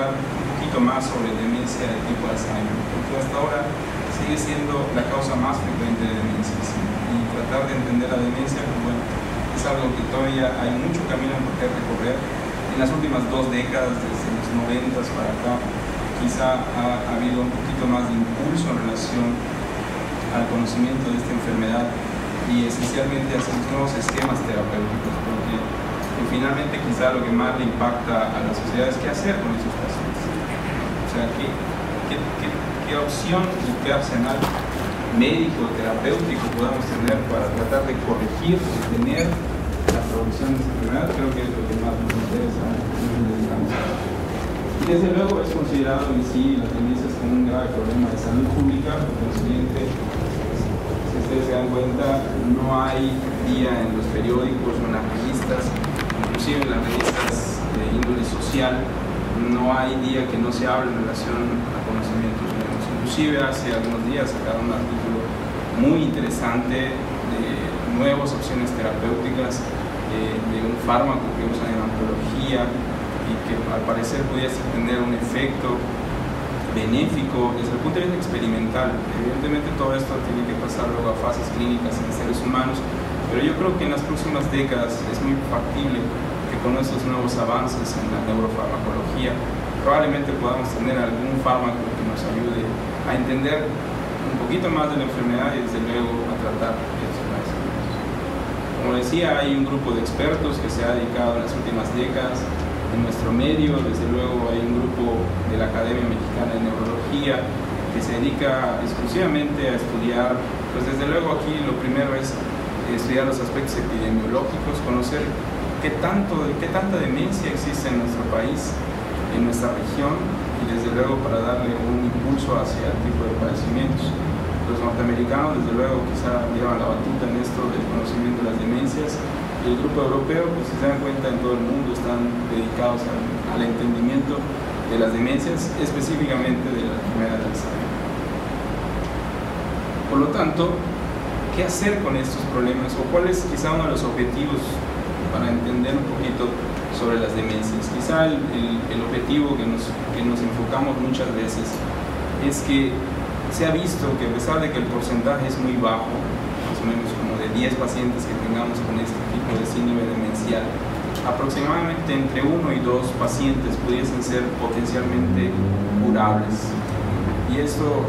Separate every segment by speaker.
Speaker 1: un poquito más sobre demencia de tipo Alzheimer, porque hasta ahora sigue siendo la causa más frecuente de demencias, y tratar de entender la demencia, pues bueno, es algo que todavía hay mucho camino por qué recorrer. En las últimas 2 décadas, desde los 90 para acá, quizá ha habido un poquito más de impulso en relación al conocimiento de esta enfermedad y esencialmente hacemos nuevos esquemas terapéuticos, porque finalmente quizá lo que más le impacta a la sociedad es qué hacer con esos pacientes. O sea, qué opción y qué arsenal médico, terapéutico podamos tener para tratar de corregir, detener la progresión de esta enfermedad. Creo que es lo que más nos interesa y desde luego es considerado en sí las demencias como un grave problema de salud pública. Por consiguiente, si ustedes se dan cuenta, no hay día en los periódicos o en las revistas, inclusive en las revistas de índole social, no hay día que no se hable en relación a conocimientos nuevos. Inclusive hace algunos días sacaron un artículo muy interesante de nuevas opciones terapéuticas, de un fármaco que usan en oncología y que al parecer pudiese tener un efecto benéfico desde el punto de vista experimental. Evidentemente todo esto tiene que pasar luego a fases clínicas en seres humanos, pero yo creo que en las próximas décadas es muy factible que con estos nuevos avances en la neurofarmacología probablemente podamos tener algún fármaco que nos ayude a entender un poquito más de la enfermedad y desde luego a tratar estos padecimientos. Como decía, hay un grupo de expertos que se ha dedicado en las últimas décadas. En nuestro medio, desde luego, hay un grupo de la Academia Mexicana de Neurología que se dedica exclusivamente a estudiar, pues desde luego aquí lo primero es estudiar los aspectos epidemiológicos, conocer qué tanta demencia existe en nuestro país, en nuestra región, y desde luego para darle un impulso hacia el tipo de padecimientos. Los norteamericanos, desde luego, quizá llevan la batuta en esto del conocimiento de las demencias, y el grupo europeo, pues si se dan cuenta, en todo el mundo están dedicados al entendimiento de las demencias, específicamente de la enfermedad de Alzheimer. Por lo tanto, ¿qué hacer con estos problemas? ¿O cuál es quizá uno de los objetivos para entender un poquito sobre las demencias? Quizá el objetivo que nos enfocamos muchas veces es que se ha visto que a pesar de que el porcentaje es muy bajo, más o menos como de 10 pacientes que tengamos con este tipo de síndrome demencial, aproximadamente entre 1 y 2 pacientes pudiesen ser potencialmente curables. Y esto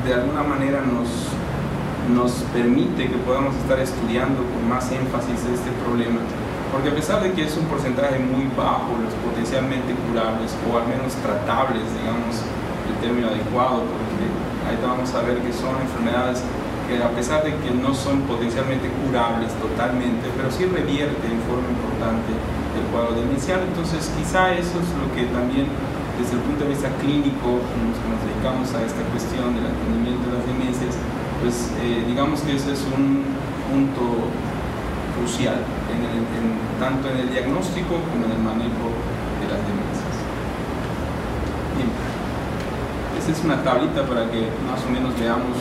Speaker 1: de alguna manera nos permite que podamos estar estudiando con más énfasis este problema, porque a pesar de que es un porcentaje muy bajo, los potencialmente curables o al menos tratables, digamos el término adecuado, porque ahí vamos a ver que son enfermedades que a pesar de que no son potencialmente curables totalmente, pero sí revierte en forma importante el cuadro demencial. Entonces quizá eso es lo que también desde el punto de vista clínico nos dedicamos a esta cuestión del entendimiento de las demencias, pues digamos que ese es un punto crucial tanto en el diagnóstico como en el manejo de las demencias. Bien, esta es una tablita para que más o menos veamos,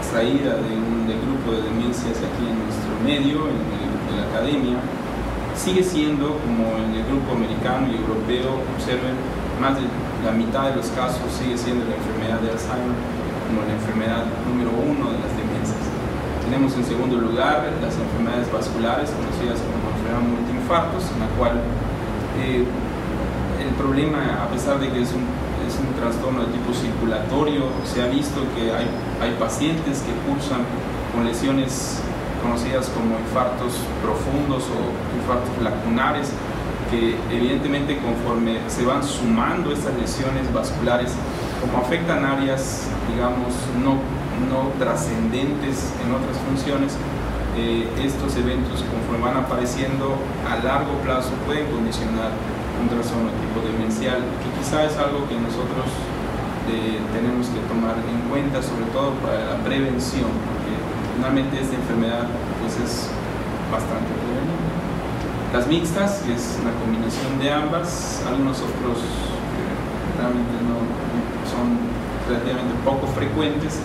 Speaker 1: extraída del grupo de demencias aquí en nuestro medio, en la academia. Sigue siendo, como en el grupo americano y europeo, observen, más de la mitad de los casos sigue siendo la enfermedad de Alzheimer como la enfermedad número 1 de las demencias. Tenemos en segundo lugar las enfermedades vasculares, conocidas como enfermedad multiinfartos, en la cual el problema, a pesar de que es un trastorno de tipo circulatorio, se ha visto que hay pacientes que cursan con lesiones conocidas como infartos profundos o infartos lacunares, que evidentemente conforme se van sumando estas lesiones vasculares, como afectan áreas, digamos, no trascendentes en otras funciones, estos eventos conforme van apareciendo a largo plazo pueden condicionar un trastorno de tipo demencial, que quizá es algo que nosotros tenemos que tomar en cuenta, sobre todo para la prevención, porque finalmente esta enfermedad pues es bastante prevenible. Las mixtas, que es una combinación de ambas, algunos otros realmente no son relativamente poco frecuentes,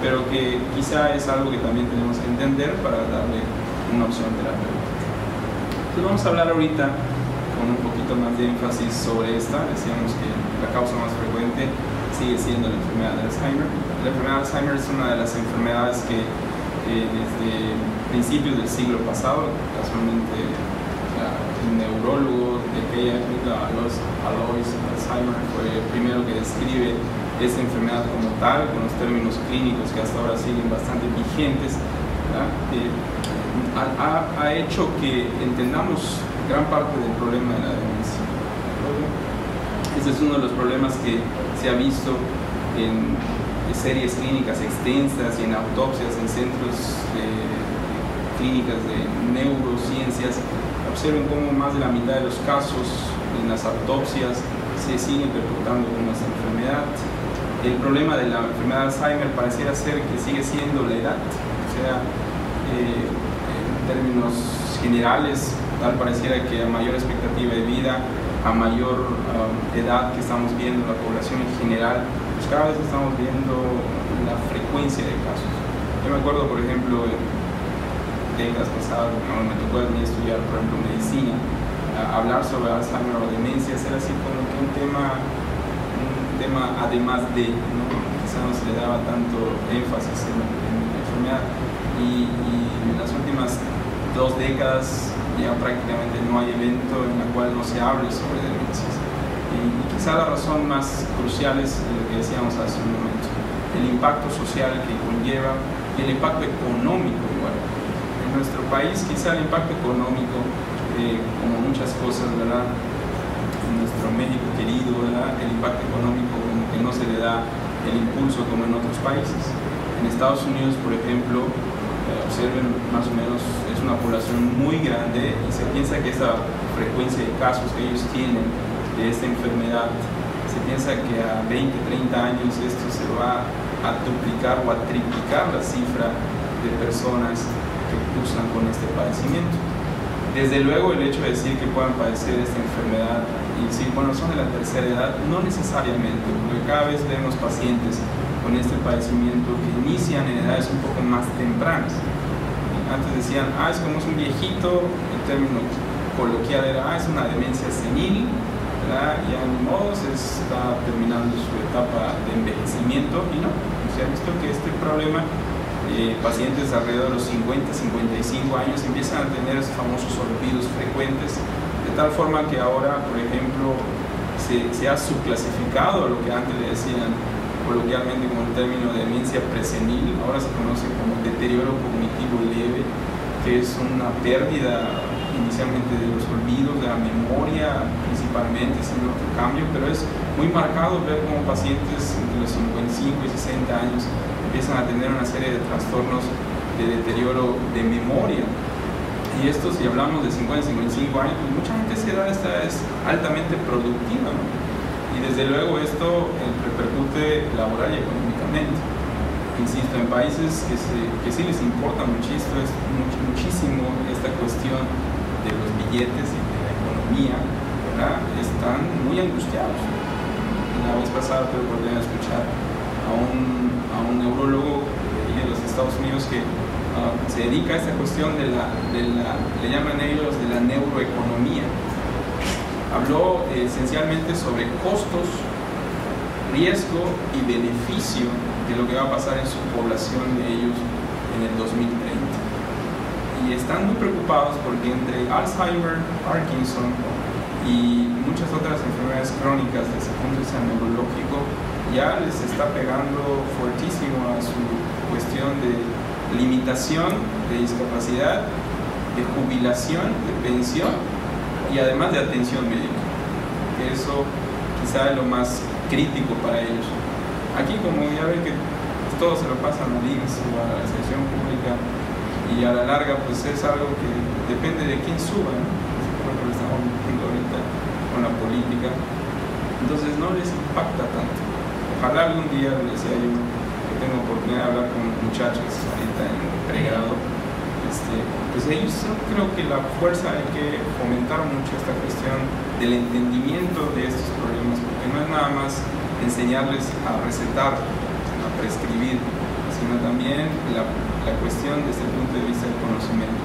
Speaker 1: pero que quizá es algo que también tenemos que entender para darle una opción terapéutica. Entonces vamos a hablar ahorita con un poquito más de énfasis sobre esta. Decíamos que la causa más frecuente sigue siendo la enfermedad de Alzheimer. La enfermedad de Alzheimer es una de las enfermedades que desde principios del siglo pasado, casualmente el neurólogo de aquella época, Alois Alzheimer, fue el primero que describe esta enfermedad como tal, con los términos clínicos que hasta ahora siguen bastante vigentes. Ha hecho que entendamos gran parte del problema de la demencia. Ese es uno de los problemas que se ha visto en series clínicas extensas y en autopsias en centros clínicas de neurociencias. Observen cómo más de la mitad de los casos en las autopsias se siguen reportando con esta enfermedad. El problema de la enfermedad de Alzheimer pareciera ser que sigue siendo la edad, o sea, en términos generales, tal pareciera que a mayor expectativa de vida, a mayor edad que estamos viendo la población en general, pues cada vez estamos viendo la frecuencia de casos. Yo me acuerdo, por ejemplo, en décadas pasadas, cuando me tocó a mí estudiar, por ejemplo, medicina, hablar sobre Alzheimer o demencias era así como que un tema además de, ¿no? Quizá no se le daba tanto énfasis en la enfermedad, y en las últimas 2 décadas ya prácticamente no hay evento en el cual no se hable sobre demencias, y quizá la razón más crucial es lo que decíamos hace un momento, el impacto social que conlleva y el impacto económico igual. En nuestro país quizá el impacto económico, como muchas cosas, ¿verdad?, en nuestro México querido, ¿verdad?, el impacto económico como que no se le da el impulso como en otros países. En Estados Unidos, por ejemplo, observen más o menos, es una población muy grande y se piensa que esa frecuencia de casos que ellos tienen de esta enfermedad, se piensa que a 20, 30 años esto se va a duplicar o a triplicar la cifra de personas que cursan con este padecimiento. Desde luego, el hecho de decir que puedan padecer esta enfermedad y decir, bueno, son de la tercera edad, no necesariamente, porque cada vez vemos pacientes con este padecimiento que inician en edades un poco más tempranas. Antes decían, es como es un viejito, el término coloquial era, es una demencia senil, ¿verdad?, ya ni modo, se está terminando su etapa de envejecimiento, y no, se ha visto que este problema, pacientes alrededor de los 50, 55 años empiezan a tener esos famosos olvidos frecuentes, de tal forma que ahora, por ejemplo, se ha subclasificado lo que antes le decían coloquialmente como el término de demencia presenil, ahora se conoce como deterioro cognitivo leve, que es una pérdida inicialmente de los olvidos, de la memoria principalmente, sin otro cambio, pero es muy marcado ver cómo pacientes entre los 55 y 60 años empiezan a tener una serie de trastornos de deterioro de memoria. Y esto, si hablamos de 50 55 años, pues mucha gente a esa edad es altamente productiva, ¿no? Y desde luego esto repercute laboral y económicamente. Insisto, en países que sí les importa muchísimo esta cuestión de los billetes y de la economía, ¿verdad?, están muy angustiados. La vez pasada tuve la oportunidad de escuchar a un neurólogo de los Estados Unidos que se dedica a esta cuestión le llaman ellos de la neuroeconomía. Habló esencialmente sobre costos, riesgo y beneficio de lo que va a pasar en su población de ellos en el 2030. Y están muy preocupados porque entre Alzheimer, Parkinson y muchas otras enfermedades crónicas desde el punto de vista neurológico, ya les está pegando fuertísimo a su cuestión de limitación de discapacidad, de jubilación, de pensión y además de atención médica, que eso quizá es lo más crítico para ellos. Aquí, como ya ven que todo se lo pasan al IMSS o a la sección pública, y a la larga pues es algo que depende de quién suba, ¿no? Por lo que estamos viendo ahorita con la política, entonces no les impacta tanto. Ojalá algún día, les decía yo, que tengo oportunidad de hablar con muchachos ahorita en pregrado, pues ellos, yo creo que la fuerza hay que fomentar mucho esta cuestión del entendimiento de estos problemas, porque no es nada más enseñarles a recetar, a prescribir, sino también la cuestión desde el punto de vista del conocimiento.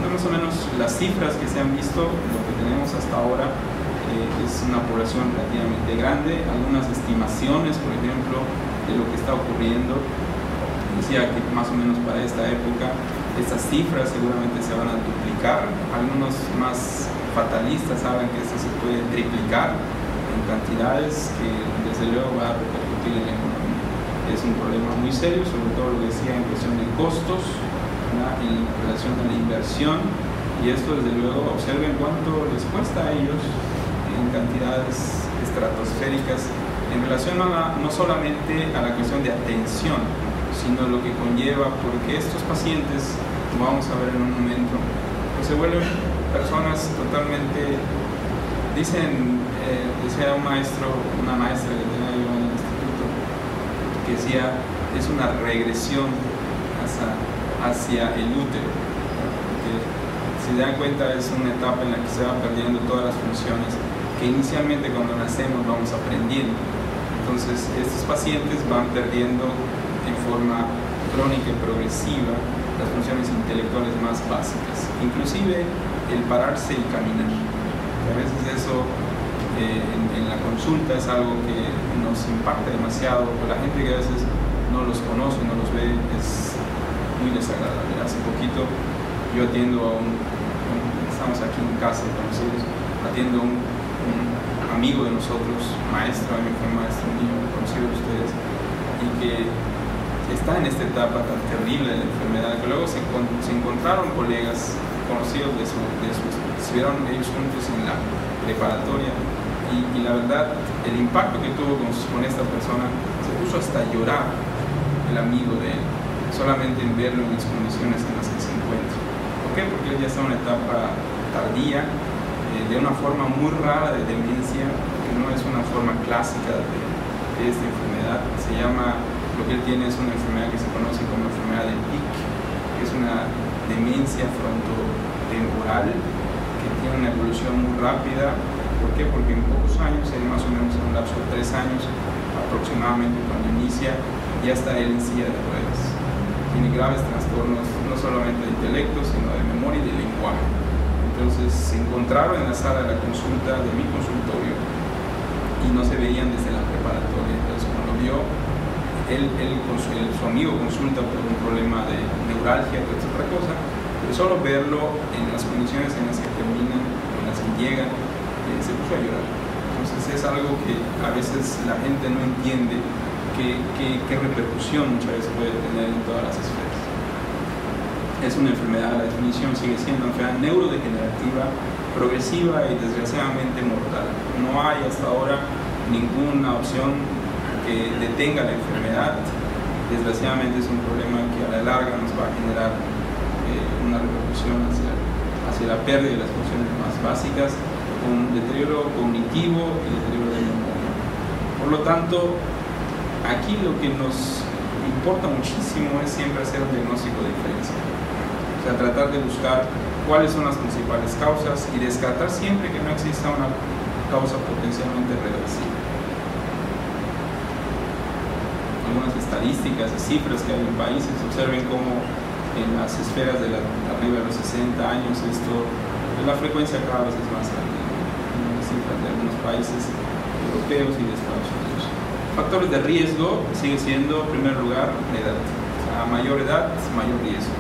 Speaker 1: No me más o menos las cifras que se han visto, lo que tenemos hasta ahora es una población relativamente grande. Algunas estimaciones, por ejemplo, de lo que está ocurriendo, decía que más o menos para esta época estas cifras seguramente se van a duplicar. Algunos más fatalistas hablan que esto se puede triplicar en cantidades que desde luego va a repercutir en la economía. Es un problema muy serio, sobre todo lo que decía en cuestión de costos, ¿verdad?, en relación a la inversión, y esto desde luego observen cuánto les cuesta a ellos en cantidades estratosféricas en relación a no solamente a la cuestión de atención, sino lo que conlleva, porque estos pacientes, como vamos a ver en un momento, pues se vuelven personas totalmente, decía un maestro, una maestra que tenía yo en el instituto, que decía, es una regresión hacia el útero, porque si se dan cuenta es una etapa en la que se van perdiendo todas las funciones que inicialmente cuando nacemos vamos aprendiendo. Entonces estos pacientes van perdiendo en forma crónica y progresiva las funciones intelectuales más básicas, inclusive el pararse y caminar. A veces eso en la consulta es algo que nos impacta demasiado, pero la gente que a veces no los conoce, no los ve, es muy desagradable. Hace poquito yo atiendo estamos aquí en casa conocidos, atiendo a un amigo de nosotros, maestro, a mí fue maestro mío, conocido de ustedes, y que está en esta etapa tan terrible de la enfermedad, que luego se encontraron colegas conocidos estuvieron ellos juntos en la preparatoria, y la verdad, el impacto que tuvo con esta persona, se puso hasta a llorar el amigo de él, solamente en verlo en las condiciones en las que se encuentra. ¿Por qué? Porque él ya está en una etapa tardía, de una forma muy rara de demencia, que no es una forma clásica de esta enfermedad. Se llama, lo que él tiene es una enfermedad que se conoce como enfermedad del PIC, que es una demencia frontotemporal que tiene una evolución muy rápida. ¿Por qué? Porque en pocos años, más o menos en un lapso de 3 años aproximadamente cuando inicia, ya está él en silla de ruedas. Tiene graves trastornos no solamente de intelecto, sino de memoria y de lenguaje. Entonces se encontraron en la sala de la consulta de mi consultorio y no se veían desde la preparatoria. Entonces cuando vio, su amigo consulta por un problema de neuralgia, que es otra cosa, pero solo verlo en las condiciones en las que terminan, en las que llegan, se puso a llorar. Entonces es algo que a veces la gente no entiende qué repercusión muchas veces puede tener en todas las esferas. Es una enfermedad, la definición sigue siendo una enfermedad neurodegenerativa, progresiva y desgraciadamente mortal. No hay hasta ahora ninguna opción que detenga la enfermedad. Desgraciadamente es un problema que a la larga nos va a generar una repercusión hacia la pérdida de las funciones más básicas, con deterioro cognitivo y deterioro de memoria. Por lo tanto, aquí lo que nos importa muchísimo es siempre hacer un diagnóstico diferencial. O sea, tratar de buscar cuáles son las principales causas y descartar siempre que no exista una causa potencialmente reversible. Algunas estadísticas y cifras que hay en países, observen cómo en las esferas de arriba de los 60 años la frecuencia cada vez es más alta. Las cifras de algunos países europeos y de Estados Unidos. Factores de riesgo sigue siendo, en primer lugar, la edad. O sea, a mayor edad, mayor riesgo.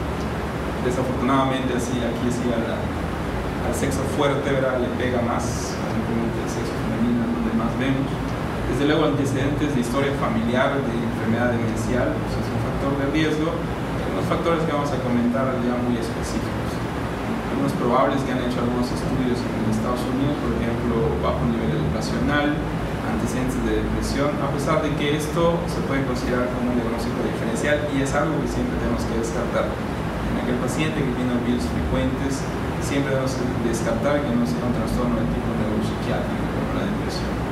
Speaker 1: Desafortunadamente, aquí al sexo fuerte, ¿verdad?, le pega más, simplemente el sexo femenino, donde más vemos. Desde luego, antecedentes de historia familiar, de enfermedad demencial, pues es un factor de riesgo. Los factores que vamos a comentar ya muy específicos. Algunos probables que han hecho algunos estudios en Estados Unidos, por ejemplo, bajo nivel educacional, antecedentes de depresión, a pesar de que esto se puede considerar como un diagnóstico diferencial y es algo que siempre tenemos que descartar. En aquel paciente que tiene olvidos frecuentes, siempre debemos descartar que no sea un trastorno de tipo neuropsiquiátrico como la depresión.